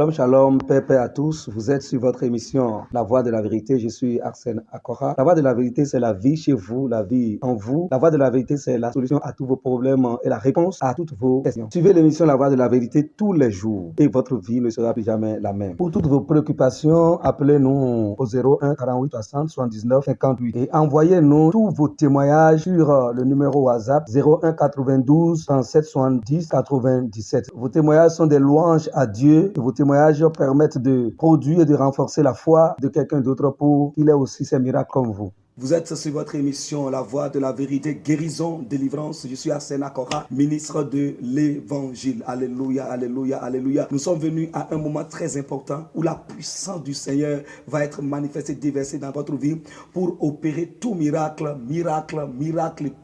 Shalom, shalom, paix à tous. Vous êtes sur votre émission La Voix de la Vérité. Je suis Arsène Akora. La Voix de la Vérité, c'est la vie chez vous, la vie en vous. La Voix de la Vérité, c'est la solution à tous vos problèmes et la réponse à toutes vos questions. Suivez l'émission La Voix de la Vérité tous les jours et votre vie ne sera plus jamais la même. Pour toutes vos préoccupations, appelez-nous au 01 48 60 79 58 et envoyez-nous tous vos témoignages sur le numéro WhatsApp 01 92 37 70 97. Vos témoignages sont des louanges à Dieu et vos témoignages permettent de produire et de renforcer la foi de quelqu'un d'autre pour qu'il ait aussi ses miracles comme vous. Vous êtes sur votre émission La Voix de la Vérité, guérison, délivrance. Je suis Arsène Akora, ministre de l'Évangile. Alléluia, alléluia, alléluia. Nous sommes venus à un moment très important où la puissance du Seigneur va être manifestée, déversée dans votre vie pour opérer tout miracle,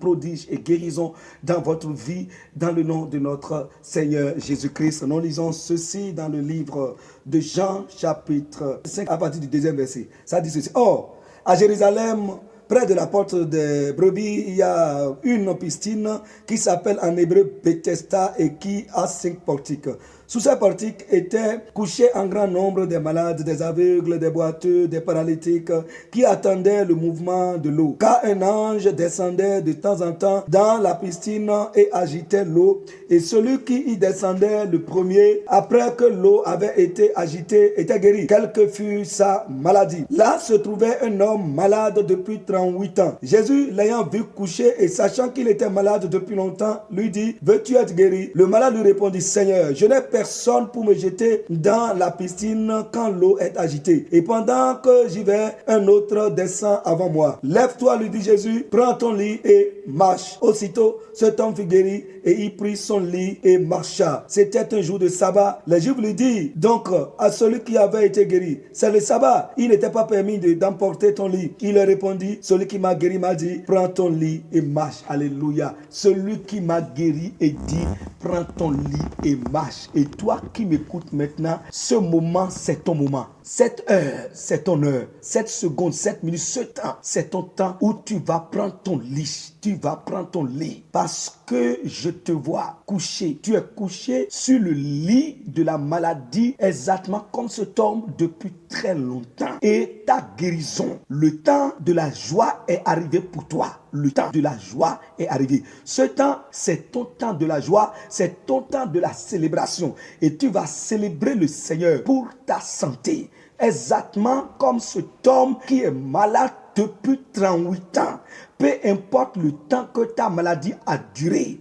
prodige et guérison dans votre vie, dans le nom de notre Seigneur Jésus-Christ. Nous lisons ceci dans le livre de Jean, chapitre 5, à partir du 2e verset. Ça dit ceci. Or, à Jérusalem, près de la porte des brebis, il y a une piscine qui s'appelle en hébreu Bethesda et qui a 5 portiques. Sous ces portiques étaient couchés un grand nombre de malades, des aveugles, des boiteux, des paralytiques qui attendaient le mouvement de l'eau. Car un ange descendait de temps en temps dans la piscine et agitait l'eau. Et celui qui y descendait le premier, après que l'eau avait été agitée, était guéri, quelle que fût sa maladie. Là se trouvait un homme malade depuis 38 ans. Jésus, l'ayant vu coucher et sachant qu'il était malade depuis longtemps, lui dit, veux-tu être guéri? Le malade lui répondit, Seigneur, je n'ai personne pour me jeter dans la piscine quand l'eau est agitée. Et pendant que j'y vais, un autre descend avant moi. Lève-toi, lui dit Jésus, prends ton lit et marche. Aussitôt, cet homme fut guéri et il prit son lit et marcha. C'était un jour de sabbat. Les Juifs lui dirent donc à celui qui avait été guéri, c'est le sabbat. Il n'était pas permis d'emporter ton lit. Il leur répondit, celui qui m'a guéri m'a dit, prends ton lit et marche. Alléluia. Celui qui m'a guéri et dit, prends ton lit et marche. Et toi qui m'écoutes maintenant, ce moment, c'est ton moment. Cette heure, c'est ton heure. Cette seconde, cette minute, ce temps, c'est ton temps où tu vas prendre ton lit. Tu vas prendre ton lit parce que je te vois couché. Tu es couché sur le lit de la maladie exactement comme cet homme depuis très longtemps. Et ta guérison, le temps de la joie est arrivé pour toi. Le temps de la joie est arrivé. Ce temps, c'est ton temps de la joie, c'est ton temps de la célébration. Et tu vas célébrer le Seigneur pour ta santé. Exactement comme cet homme qui est malade depuis 38 ans. Peu importe le temps que ta maladie a duré,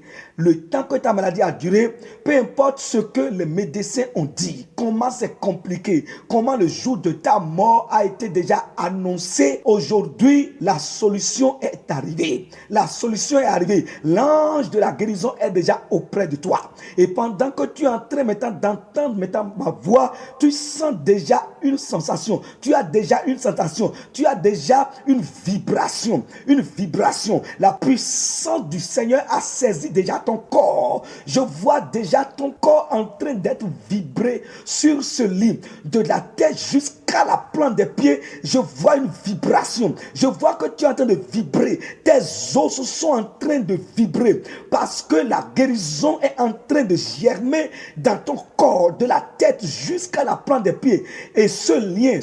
peu importe ce que les médecins ont dit, comment c'est compliqué, comment le jour de ta mort a été déjà annoncé, aujourd'hui, la solution est arrivée. La solution est arrivée. L'ange de la guérison est déjà auprès de toi. Et pendant que tu es en train maintenant d'entendre ma voix, tu sens déjà une sensation. Tu as déjà une sensation. Tu as déjà une vibration. La puissance du Seigneur a saisi déjà ton corps. Je vois déjà ton corps en train d'être vibré sur ce lit. De la tête jusqu'à la plante des pieds, je vois une vibration. Je vois que tu es en train de vibrer. Tes os sont en train de vibrer parce que la guérison est en train de germer dans ton corps, de la tête jusqu'à la plante des pieds. Et ce lien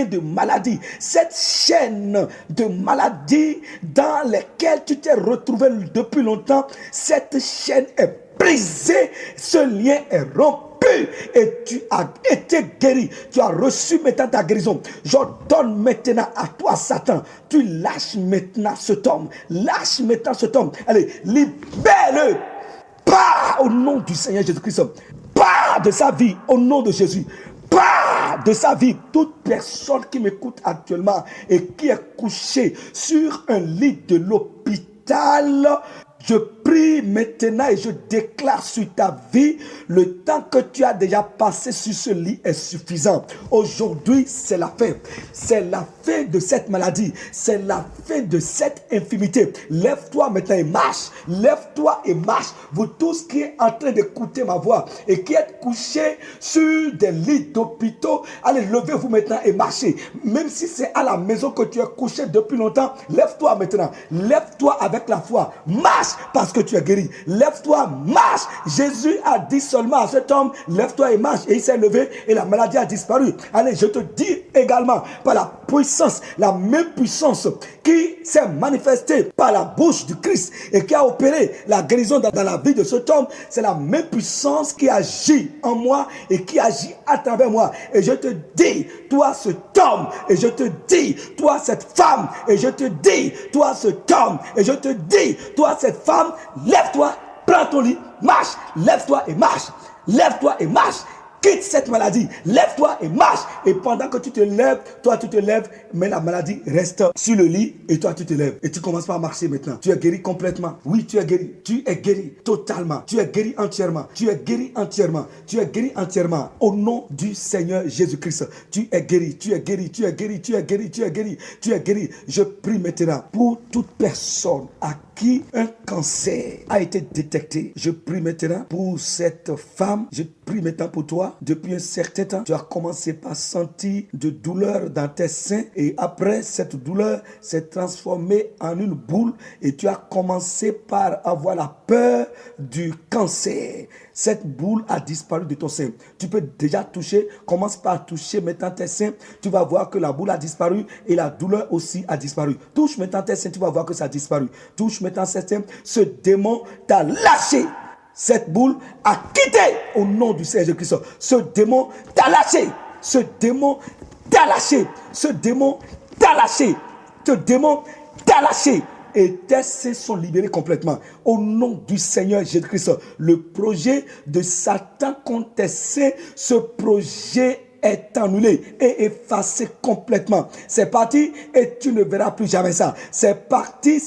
de maladie, cette chaîne de maladie dans laquelle tu t'es retrouvé depuis longtemps, cette chaîne est brisée, ce lien est rompu et tu as été guéri. Tu as reçu maintenant ta guérison. J'ordonne maintenant à toi, Satan, tu lâches maintenant cet homme. Lâche maintenant cet homme. Allez, libère-le. Pars au nom du Seigneur Jésus-Christ. Pars de sa vie au nom de Jésus. Pars de sa vie. Toute personne qui m'écoute actuellement et qui est couchée sur un lit de l'hôpital, je prie maintenant et je déclare sur ta vie, le temps que tu as déjà passé sur ce lit est suffisant. Aujourd'hui, c'est la fin. C'est la fin de cette maladie. C'est la fin de cette infirmité. Lève-toi maintenant et marche. Lève-toi et marche. Vous tous qui êtes en train d'écouter ma voix et qui êtes couchés sur des lits d'hôpitaux, allez, levez-vous maintenant et marchez. Même si c'est à la maison que tu es couché depuis longtemps, lève-toi maintenant. Lève-toi avec la foi. Marche parce que tu es guéri. Lève-toi, marche. Jésus a dit seulement à cet homme, lève-toi et marche. Et il s'est levé et la maladie a disparu. Allez, je te dis également, par la puissance, la même puissance qui s'est manifestée par la bouche du Christ et qui a opéré la guérison dans la vie de cet homme, c'est la même puissance qui agit en moi et qui agit à travers moi. Et je te dis, toi cet homme, et je te dis, toi cette femme, et je te dis, toi cet homme, et je te dis, toi cette femme, lève-toi, prends ton lit, marche, lève-toi et marche, lève-toi et marche. Quitte cette maladie, lève-toi et marche. Et pendant que tu te lèves, toi tu te lèves, mais la maladie reste sur le lit et toi tu te lèves. Et tu commences pas à marcher maintenant. Tu es guéri complètement. Oui, tu es guéri. Tu es guéri totalement. Tu es guéri entièrement. Tu es guéri entièrement. Tu es guéri entièrement. Au nom du Seigneur Jésus-Christ. Tu es guéri. Tu es guéri. Tu es guéri. Tu es guéri. Tu es guéri. Tu es guéri. Je prie maintenant pour toute personne à qui un cancer a été détecté. Je prie maintenant pour cette femme. Je prie maintenant pour toi. Depuis un certain temps, tu as commencé par sentir de douleur dans tes seins et après, cette douleur s'est transformée en une boule et tu as commencé par avoir la peur du cancer. Cette boule a disparu de ton sein. Tu peux déjà toucher, commence par toucher maintenant tes seins. Tu vas voir que la boule a disparu et la douleur aussi a disparu. Touche maintenant tes seins, tu vas voir que ça a disparu. Touche maintenant tes seins, ce démon t'a lâché. Cette boule a quitté au nom du Seigneur Jésus-Christ. Ce démon t'a lâché. Ce démon t'a lâché. Ce démon t'a lâché. Ce démon t'a lâché. Et tes seins sont libérés complètement. Au nom du Seigneur Jésus-Christ. Le projet de Satan contre tes seins, ce projet est annulé et effacé complètement. C'est parti et tu ne verras plus jamais ça. C'est parti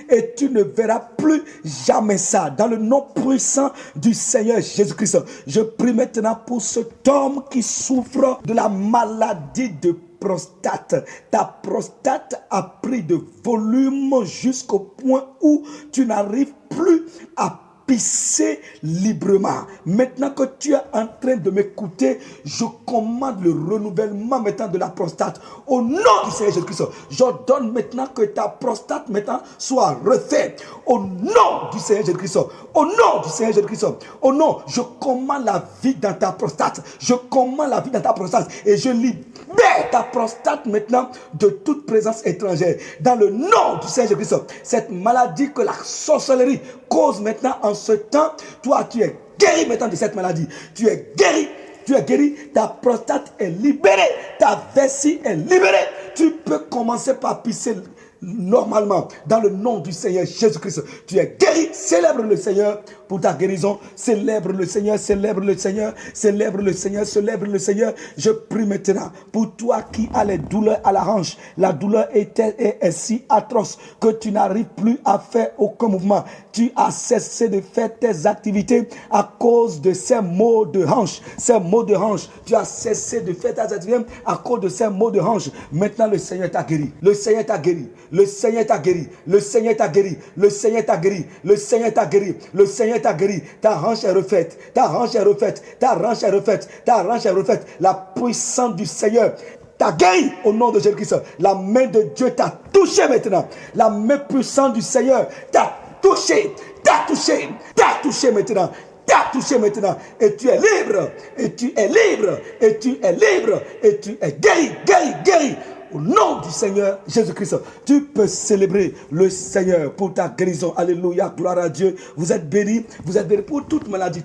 et tu ne verras plus jamais ça. Dans le nom puissant du Seigneur Jésus-Christ, je prie maintenant pour cet homme qui souffre de la maladie de prostate. Ta prostate a pris de volume jusqu'au point où tu n'arrives plus à pisser librement. Maintenant que tu es en train de m'écouter, je commande le renouvellement maintenant de la prostate. Au nom du Seigneur Jésus-Christ, j'ordonne maintenant que ta prostate maintenant soit refaite. Au nom du Seigneur Jésus-Christ, au nom du Seigneur Jésus-Christ, au nom, je commande la vie dans ta prostate. Je commande la vie dans ta prostate et je libère ta prostate maintenant de toute présence étrangère. Dans le nom du Seigneur Jésus-Christ, cette maladie que la sorcellerie cause maintenant en ce temps, toi tu es guéri maintenant de cette maladie. Tu es guéri, ta prostate est libérée, ta vessie est libérée. Tu peux commencer par pisser normalement dans le nom du Seigneur Jésus-Christ. Tu es guéri, célèbre le Seigneur pour ta guérison. Célèbre le Seigneur, célèbre le Seigneur, célèbre le Seigneur, célèbre le Seigneur. Je prie maintenant pour toi qui as les douleurs à la hanche. La douleur est si atroce que tu n'arrives plus à faire aucun mouvement. Tu as cessé de faire tes activités à cause de ces maux de hanche. Ces maux de hanche. Tu as cessé de faire tes activités à cause de ces maux de hanche. Maintenant, le Seigneur t'a guéri. Le Seigneur t'a guéri. Le Seigneur t'a guéri. Le Seigneur t'a guéri. Le Seigneur t'a guéri. Le Seigneur t'a guéri. Le Seigneur t'a guéri. Ta hanche est refaite. Ta hanche est refaite. Ta hanche est refaite. Ta hanche est refaite. La puissance du Seigneur t'a guéri au nom de Jésus-Christ. La main de Dieu t'a touché maintenant. La main puissante du Seigneur t'a touché. T'a touché. T'a touché maintenant. T'a touché maintenant. Et tu es libre. Et tu es libre. Et tu es libre. Et tu es guéri. Guéri. Guéri. Au nom du Seigneur Jésus-Christ, tu peux célébrer le Seigneur pour ta guérison. Alléluia, gloire à Dieu. Vous êtes bénis pour toute maladie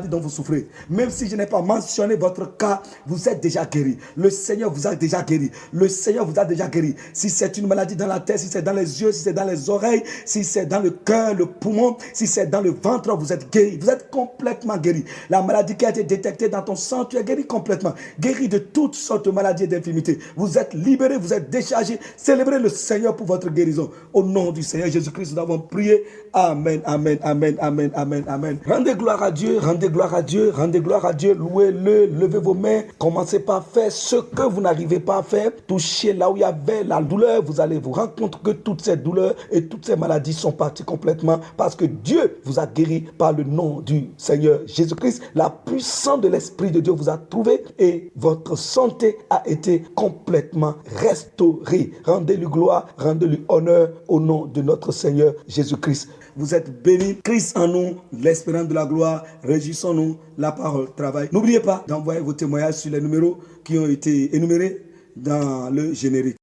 dont vous souffrez. Même si je n'ai pas mentionné votre cas, vous êtes déjà guéri. Le Seigneur vous a déjà guéri. Le Seigneur vous a déjà guéri. Si c'est une maladie dans la tête, si c'est dans les yeux, si c'est dans les oreilles, si c'est dans le cœur, le poumon, si c'est dans le ventre, vous êtes guéri. Vous êtes complètement guéri. La maladie qui a été détectée dans ton sang, tu es guéri complètement. Guéri de toutes sortes de maladies et d'infirmités. Vous êtes libéré, vous êtes déchargé. Célébrez le Seigneur pour votre guérison. Au nom du Seigneur Jésus-Christ, nous avons prié. Amen, amen, amen, amen, amen, amen. Rendez gloire à Dieu, rendez gloire à Dieu, rendez gloire à Dieu. Louez-le, levez vos mains. Commencez par faire ce que vous n'arrivez pas à faire. Touchez là où il y avait la douleur. Vous allez vous rendre compte que toutes ces douleurs et toutes ces maladies sont parties complètement parce que Dieu vous a guéri par le nom du Seigneur Jésus-Christ. La puissance de l'Esprit de Dieu vous a trouvé et votre santé a été complètement restaurer. Rendez-lui gloire, rendez-lui honneur au nom de notre Seigneur Jésus-Christ. Vous êtes bénis. Christ en nous, l'espérance de la gloire. Réjouissons-nous, la parole travaille. N'oubliez pas d'envoyer vos témoignages sur les numéros qui ont été énumérés dans le générique.